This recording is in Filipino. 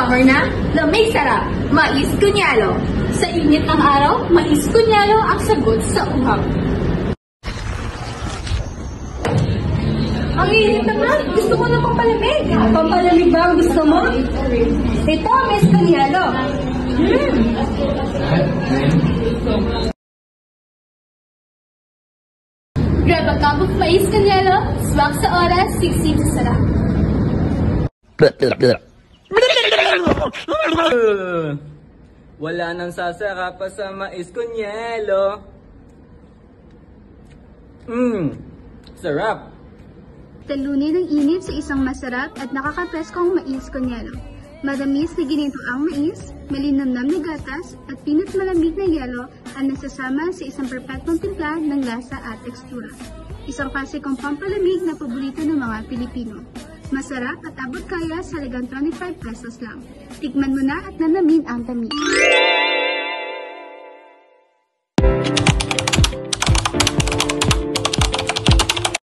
Summer na, lamig sarap, mais kunyalo. Sa init ng araw, mais kunyalo ang sagot sa uhaw. Ang init naman, gusto mo na pampalamig. Pampalamig ba ang gusto mo? Ito, mais kunyalo. Grab a cup of mais kunyalo, swak sa oras, siksik sa sarap. Wala nang sasarap pa sa mais kunyelo. Sarap. Talunin ng init sa isang masarap at nakakapreskong mais kunyelo. Madamis na ginito ang mais, malinamnam na gatas, at pinat malamig na yelo ang nasasama sa isang perpektong timpla ng lasa at tekstura. Isang klasikong pampalamig na paborito ng mga Pilipino. Masarap at abot kaya sa halagang 25 pesos lang. Tikman mo na at nanamin ang tamis.